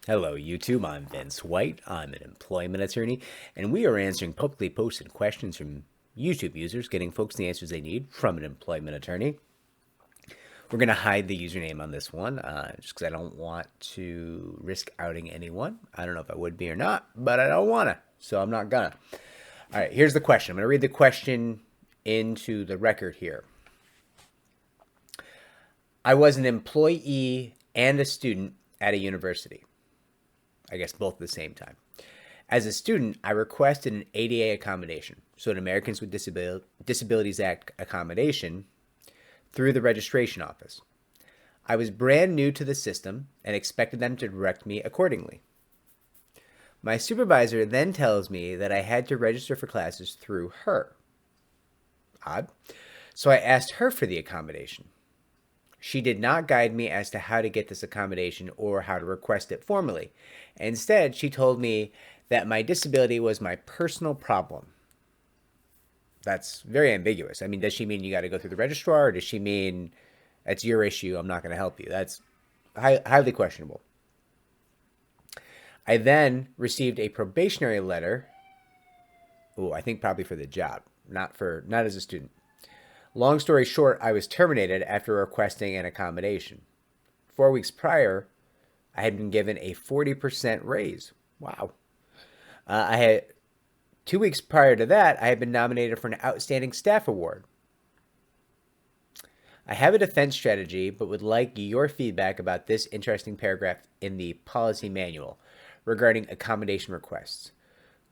Hello, YouTube. I'm Vince White. I'm an employment attorney, and we are answering publicly posted questions from YouTube users, getting folks the answers they need from an employment attorney. We're going to hide the username on this one just because I don't want to risk outing anyone. I don't know if I would be or not, but I don't want to, so I'm not gonna. All right, here's the question. I'm going to read the question into the record here. I was an employee and a student at a university. I guess both at the same time. As a student, I requested an ADA accommodation, so an Americans with Disabilities Act accommodation, through the registration office. I was brand new to the system and expected them to direct me accordingly. My supervisor then tells me that I had to register for classes through her. Odd. So I asked her for the accommodation. She did not guide me as to how to get this accommodation or how to request it formally. Instead, she told me that my disability was my personal problem. That's very ambiguous. I mean, does she mean you got to go through the registrar, or does she mean that's your issue, I'm not going to help you? That's highly questionable. I then received a probationary letter. Oh, I think probably for the job, not as a student. Long story short, I was terminated after requesting an accommodation. 4 weeks prior, I had been given a 40% raise. Wow. I had 2 weeks prior to that, I had been nominated for an Outstanding Staff Award. I have a defense strategy, but would like your feedback about this interesting paragraph in the policy manual regarding accommodation requests.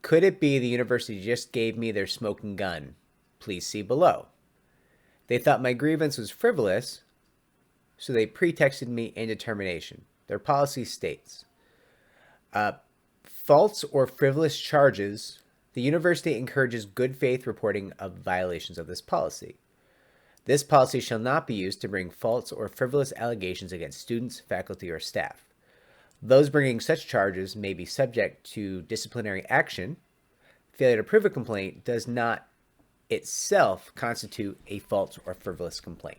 Could it be the university just gave me their smoking gun? Please see below. They thought my grievance was frivolous, so they pretexted me into termination. Their policy states, false or frivolous charges, the university encourages good faith reporting of violations of this policy. This policy shall not be used to bring false or frivolous allegations against students, faculty, or staff. Those bringing such charges may be subject to disciplinary action. Failure to prove a complaint does not itself constitute a false or frivolous complaint.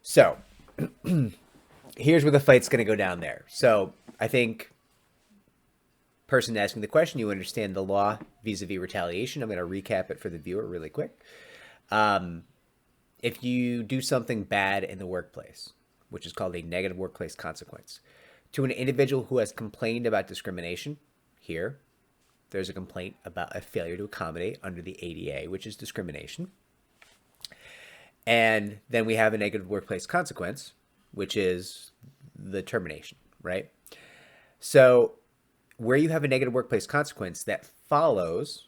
So here's where the fight's going to go down there. So I think person asking the question, you understand the law vis-a-vis retaliation. I'm going to recap it for the viewer really quick. If you do something bad in the workplace, which is called a negative workplace consequence, to an individual who has complained about discrimination, here, there's a complaint about a failure to accommodate under the ADA, which is discrimination. And then we have a negative workplace consequence, which is the termination, right? So where you have a negative workplace consequence that follows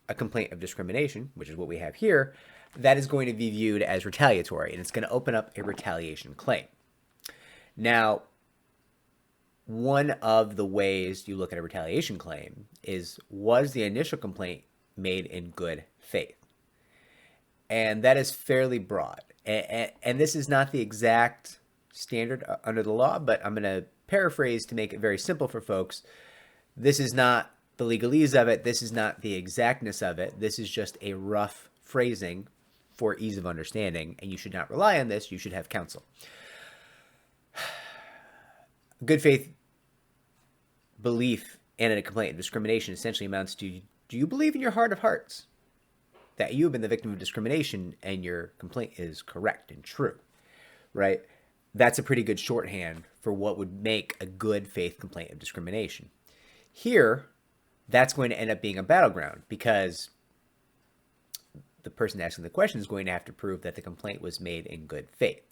a complaint of discrimination, which is what we have here, that is going to be viewed as retaliatory, and it's going to open up a retaliation claim. Now, one of the ways you look at a retaliation claim is, was the initial complaint made in good faith? And that is fairly broad. And this is not the exact standard under the law, but I'm going to paraphrase to make it very simple for folks. This is not the legalese of it. This is not the exactness of it. This is just a rough phrasing for ease of understanding, and you should not rely on this. You should have counsel. Good faith belief in a complaint of discrimination essentially amounts to, do you believe in your heart of hearts that you have been the victim of discrimination and your complaint is correct and true, right? That's a pretty good shorthand for what would make a good faith complaint of discrimination. Here, that's going to end up being a battleground because the person asking the question is going to have to prove that the complaint was made in good faith.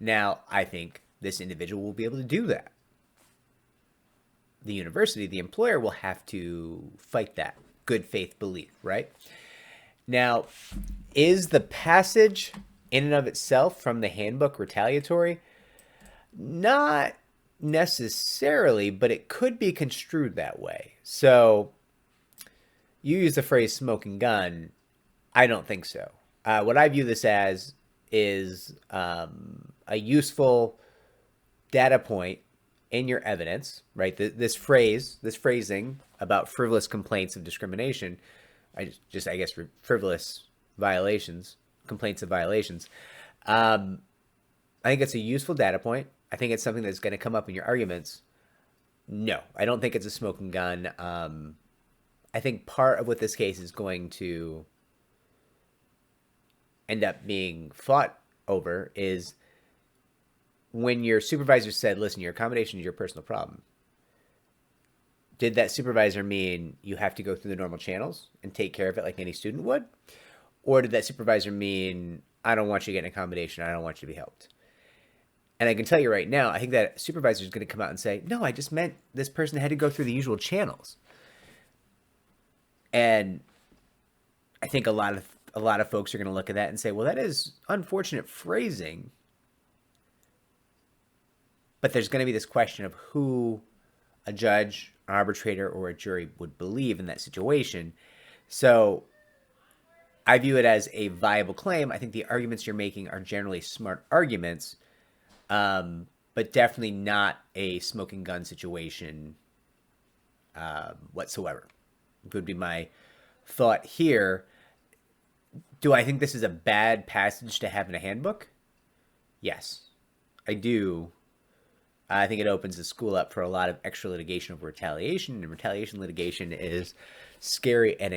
Now, I think this individual will be able to do that. The university, the employer, will have to fight that good faith belief, right? Now, is the passage in and of itself from the handbook retaliatory? Not necessarily, but it could be construed that way. So you use the phrase smoking gun. I don't think so. What I view this as is a useful data point in your evidence, right? This phrasing about frivolous complaints of discrimination, I guess frivolous violations, complaints of violations. I think it's a useful data point. I think it's something that's going to come up in your arguments. No, I don't think it's a smoking gun. I think part of what this case is going to end up being fought over is when your supervisor said, listen, your accommodation is your personal problem. Did that supervisor mean you have to go through the normal channels and take care of it like any student would? Or did that supervisor mean, I don't want you to get an accommodation, I don't want you to be helped? And I can tell you right now, I think that supervisor is going to come out and say, no, I just meant this person had to go through the usual channels. And I think a lot of folks are going to look at that and say, well, that is unfortunate phrasing. But there's going to be this question of who a judge, an arbitrator, or a jury would believe in that situation. So I view it as a viable claim. I think the arguments you're making are generally smart arguments, but definitely not a smoking gun situation whatsoever. Would be my thought here. Do I think this is a bad passage to have in a handbook? Yes, I do. I think it opens the school up for a lot of extra litigation over retaliation, and retaliation litigation is scary and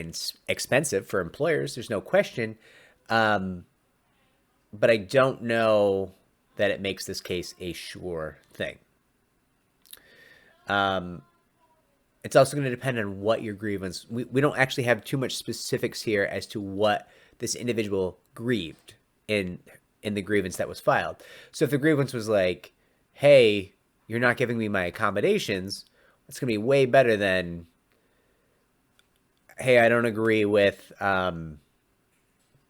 expensive for employers. There's no question. But I don't know that it makes this case a sure thing. It's also going to depend on what your grievance. We don't actually have too much specifics here as to what this individual grieved in the grievance that was filed. So if the grievance was like, hey, you're not giving me my accommodations, it's going to be way better than, hey, I don't agree with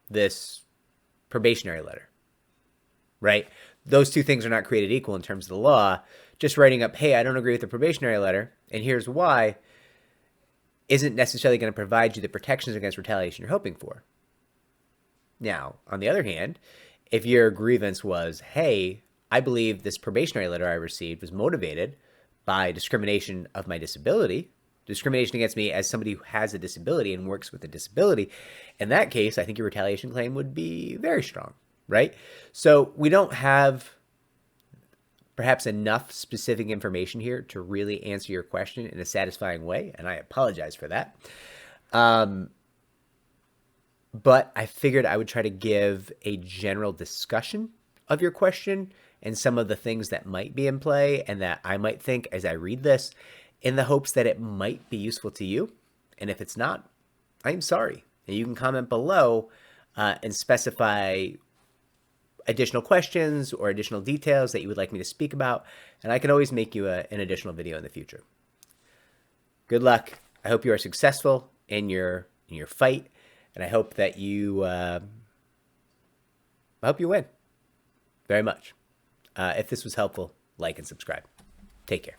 this probationary letter, right? Those two things are not created equal in terms of the law. Just writing up, hey, I don't agree with the probationary letter, and here's why, isn't necessarily going to provide you the protections against retaliation you're hoping for. Now, on the other hand, if your grievance was, hey, I believe this probationary letter I received was motivated by discrimination of my disability, discrimination against me as somebody who has a disability and works with a disability, in that case, I think your retaliation claim would be very strong, right? So we don't have perhaps enough specific information here to really answer your question in a satisfying way, and I apologize for that. But I figured I would try to give a general discussion of your question and some of the things that might be in play and that I might think as I read this, in the hopes that it might be useful to you. And if it's not, I'm sorry. And you can comment below and specify additional questions or additional details that you would like me to speak about, and I can always make you an additional video in the future. Good luck. I hope you are successful in your fight, and I hope that you win very much. If this was helpful, like and subscribe. Take care.